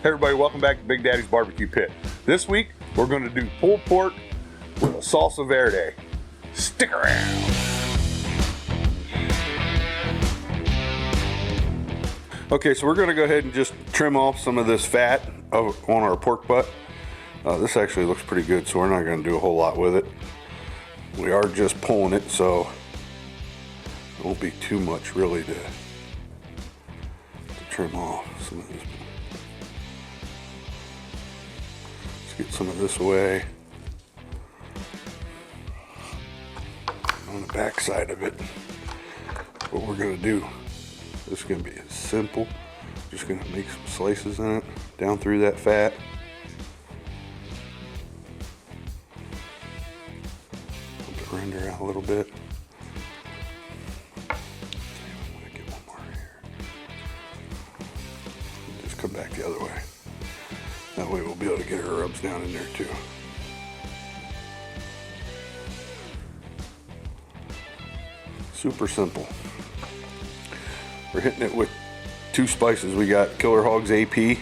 Hey everybody, welcome back to Big Daddy's Barbecue Pit. This week, we're going to do pulled pork with a Salsa Verde. Stick around. Okay, so we're going to go ahead and just trim off some of this fat on our pork butt. This actually looks pretty good, so we're not going to do a whole lot with it. We are just pulling it, so it won't be too much really to trim off some of this. Get some of this away. On the back side of it, what we're going to do, this is going to be simple. Just going to make some slices in it, down through that fat. Pump it render out a little bit. I'm going to get one more here. Just come back the other way. That way we'll be able to get our rubs down in there too. Super simple. We're hitting it with two spices. We got Killer Hogs AP, and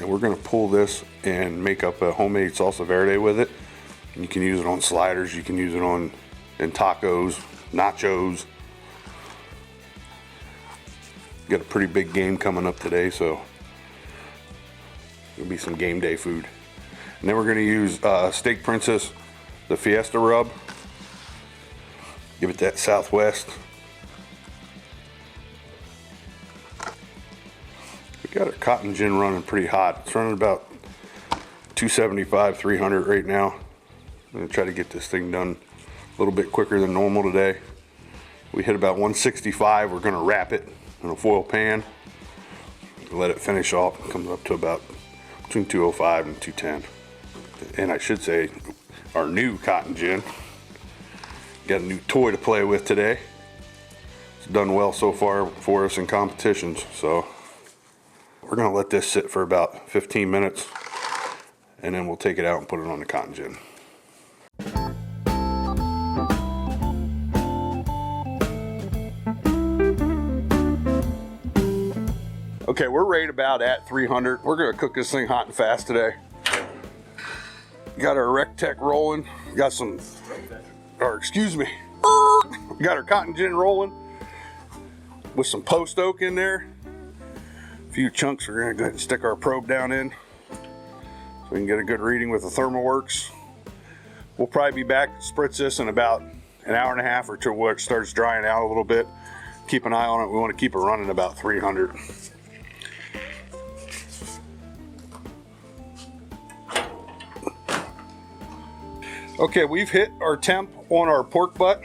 we're gonna pull this and make up a homemade Salsa Verde with it. And you can use it on sliders, you can use it in tacos, nachos. Got a pretty big game coming up today, so it'll be some game day food. And then we're going to use Steak Princess, the Fiesta Rub. Give it that Southwest. We got our cotton gin running pretty hot. It's running about 275, 300 right now. I'm going to try to get this thing done a little bit quicker than normal today. We hit about 165. We're going to wrap it in a foil pan. Let it finish off. It comes up to about between 205 and 210. And I should say our new cotton gin. Got a new toy to play with today. It's done well so far for us in competitions. So we're going to let this sit for about 15 minutes and then we'll take it out and put it on the cotton gin. Okay, we're right about at 300. We're gonna cook this thing hot and fast today. Got our Rectech rolling. Got some, or excuse me, got our cotton gin rolling with some post oak in there. A few chunks. We're gonna go ahead and stick our probe down in so we can get a good reading with the ThermalWorks. We'll probably be back to spritz this in about an hour and a half or two where it starts drying out a little bit. Keep an eye on it. We want to keep it running about 300. Okay, we've hit our temp on our pork butt.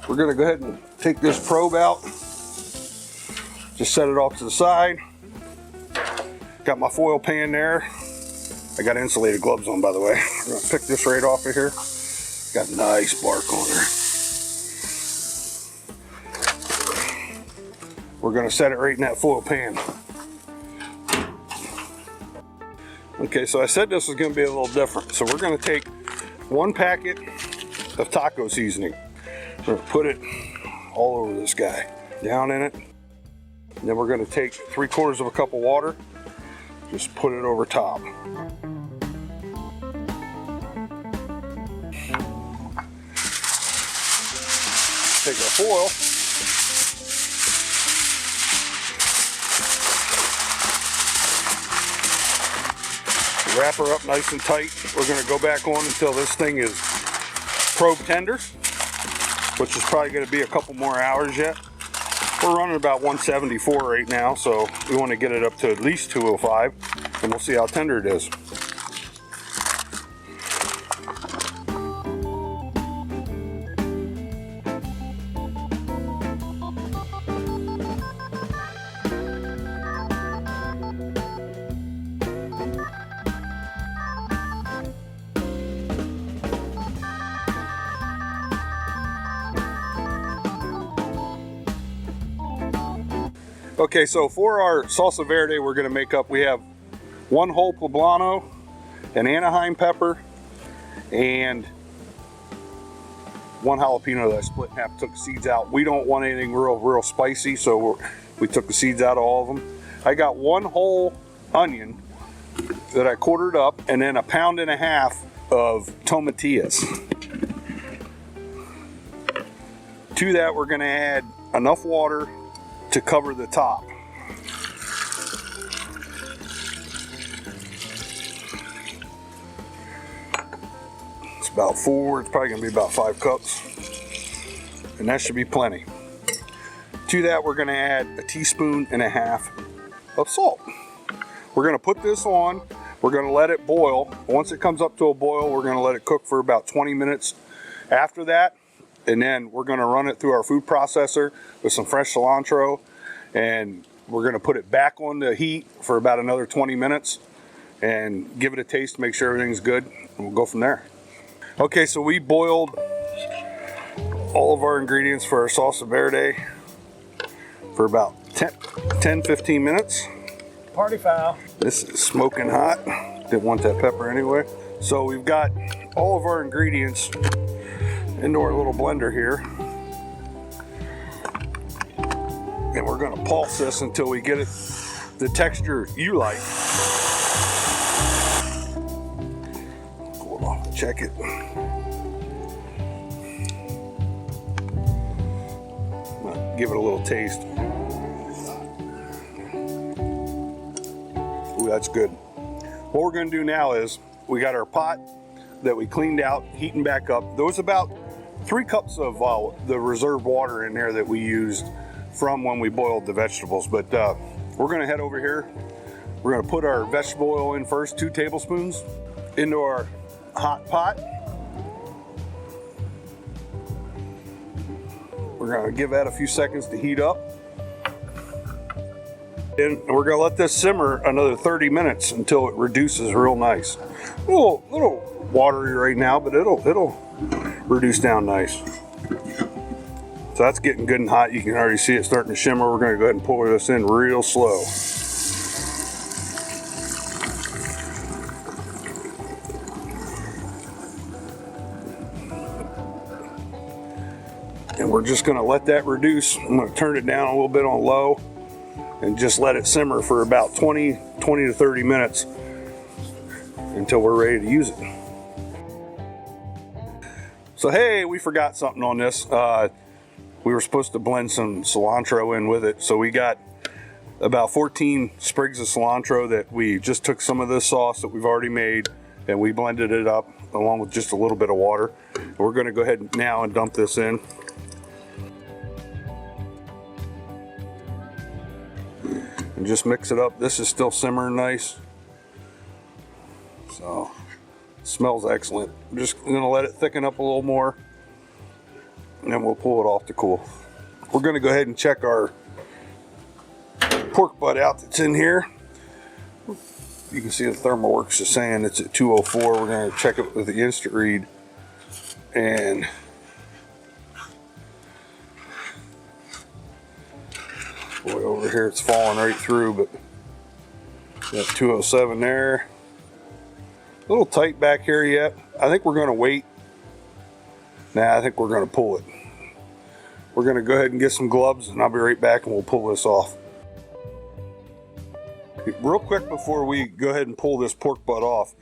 We're gonna go ahead and take this probe out. Just set it off to the side. Got my foil pan there. I got insulated gloves on, by the way. I'm gonna pick this right off of here. Got nice bark on her. We're gonna set it right in that foil pan. Okay, so I said this was gonna be a little different. So we're gonna take 1 packet of taco seasoning. We're gonna put it all over this guy, down in it. And then we're gonna take 3/4 of a cup of water, just put it over top. Take our foil. Wrap her up nice and tight. We're going to go back on until this thing is probe tender, which is probably going to be a couple more hours yet. We're running about 174 right now, so we want to get it up to at least 205, and we'll see how tender it is. Okay, so for our Salsa Verde, we're going to make up, we have 1 whole poblano, an Anaheim pepper, and one jalapeno that I split in half, took the seeds out. We don't want anything real spicy, so we took the seeds out of all of them. I got 1 whole onion that I quartered up, and then 1.5 pounds of tomatillas. To that, we're gonna add enough water to cover the top. It's about 4, it's probably gonna be about 5 cups. And that should be plenty. To that, we're gonna add 1.5 teaspoons of salt. We're gonna put this on, we're gonna let it boil. Once it comes up to a boil, we're gonna let it cook for about 20 minutes after that. And then we're gonna run it through our food processor with some fresh cilantro, and we're gonna put it back on the heat for about another 20 minutes and give it a taste to make sure everything's good, and we'll go from there. Okay, so we boiled all of our ingredients for our salsa verde for about 10-15 minutes. Party foul. This is smoking hot. Didn't want that pepper anyway. So we've got all of our ingredients into our little blender here. And we're gonna pulse this until we get it the texture you like. Cool it off, check it. Give it a little taste. Ooh, that's good. What we're gonna do now is, we got our pot that we cleaned out, heating back up. There was about 3 cups of the reserved water in there that we used from when we boiled the vegetables. But we're gonna head over here. We're gonna put our vegetable oil in first, 2 tablespoons, into our hot pot. We're gonna give that a few seconds to heat up. And we're gonna let this simmer another 30 minutes until it reduces real nice. A little watery right now, but it'll reduce down nice. So that's getting good and hot. You can already see it starting to shimmer. We're gonna go ahead and pour this in real slow. And we're just gonna let that reduce. I'm gonna turn it down a little bit on low and just let it simmer for about 20 to 30 minutes until we're ready to use it. So hey, we forgot something on this. We were supposed to blend some cilantro in with it. So we got about 14 sprigs of cilantro that we just took some of this sauce that we've already made and we blended it up along with just a little bit of water. We're gonna go ahead now and dump this in. And just mix it up. This is still simmering nice. So, it smells excellent. I'm just gonna let it thicken up a little more and then we'll pull it off to cool. We're gonna go ahead and check our pork butt out that's in here. You can see the ThermalWorks is saying it's at 204. We're gonna check it with the instant read. And boy, over here it's falling right through, but got 207 there. A little tight back here yet. I think we're gonna wait. Nah, I think we're gonna pull it. We're gonna go ahead and get some gloves and I'll be right back and we'll pull this off. Real quick before we go ahead and pull this pork butt off,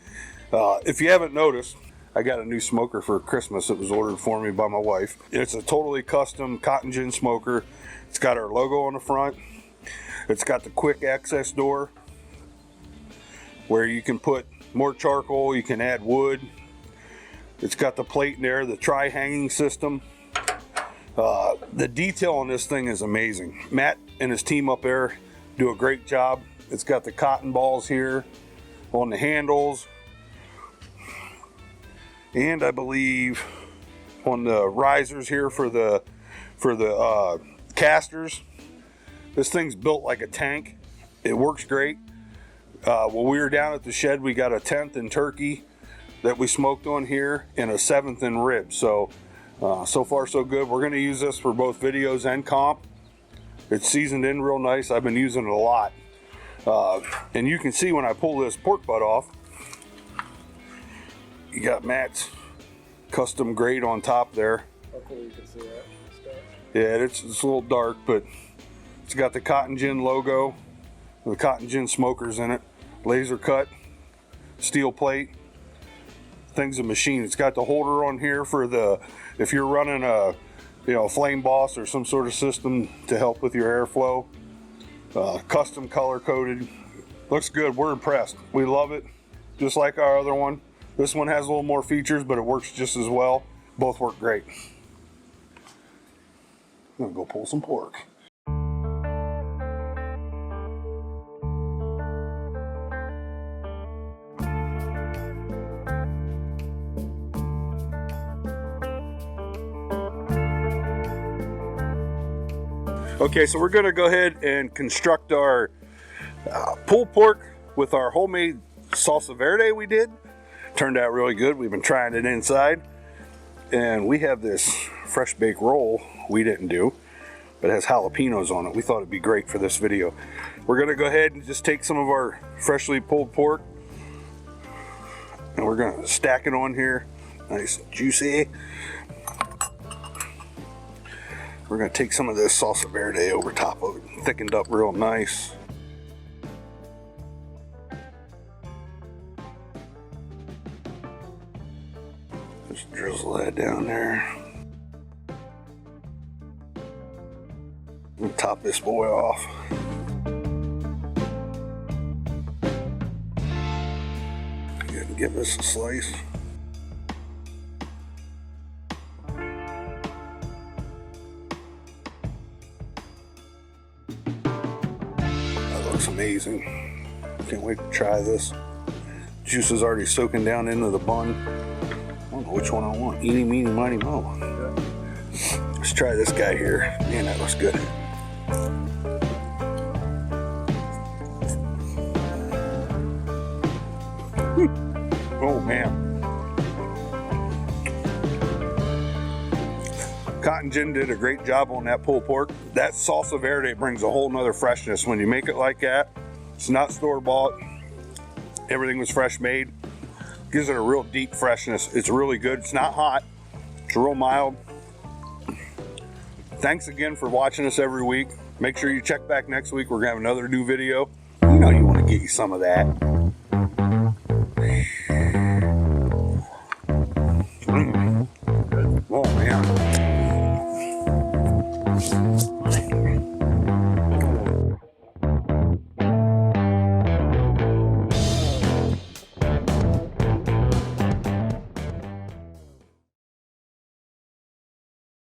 if you haven't noticed, I got a new smoker for Christmas. It was ordered for me by my wife. It's a totally custom cotton gin smoker. It's got our logo on the front. It's got the quick access door where you can put more charcoal, you can add wood. It's got the plate in there, the tri-hanging system. The detail on this thing is amazing. Matt and his team up there do a great job. It's got the cotton balls here on the handles. And I believe on the risers here for the casters. This thing's built like a tank. It works great. When we were down at the shed, we got a 10th in turkey that we smoked on here and a 7th in ribs. So far so good. We're gonna use this for both videos and comp. It's seasoned in real nice. I've been using it a lot. And you can see when I pull this pork butt off, you got Matt's custom grate on top there. Hopefully you can see that stuff. Yeah, it's a little dark, but it's got the Cotton Gin logo, the Cotton Gin Smokers in it, laser cut, steel plate. Thing's a machine. It's got the holder on here for the, if you're running a, Flame Boss or some sort of system to help with your airflow. Custom color coded. Looks good. We're impressed. We love it. Just like our other one. This one has a little more features, but it works just as well. Both work great. I'm gonna go pull some pork. Okay, so we're gonna go ahead and construct our pulled pork with our homemade Salsa Verde we did. Turned out really good. We've been trying it inside. And we have this fresh baked roll we didn't do, but it has jalapenos on it. We thought it'd be great for this video. We're gonna go ahead and just take some of our freshly pulled pork and we're gonna stack it on here. Nice and juicy. We're gonna take some of this Salsa Verde over top of it, thickened up real nice. Just drizzle that down there. We'll top this boy off. Go ahead and give this a slice. Amazing. Can't wait to try this. Juice is already soaking down into the bun. I don't know which one I want. Eeny, meeny, miny, mo. Let's try this guy here. Man, that looks good. Oh man. Cotton Gin did a great job on that pulled pork. That Salsa Verde brings a whole nother freshness when you make it like that. It's not store-bought. Everything was fresh made. Gives it a real deep freshness. It's really good. It's not hot. It's real mild. Thanks again for watching us every week. Make sure you check back next week. We're gonna have another new video. You know you want to get you some of that.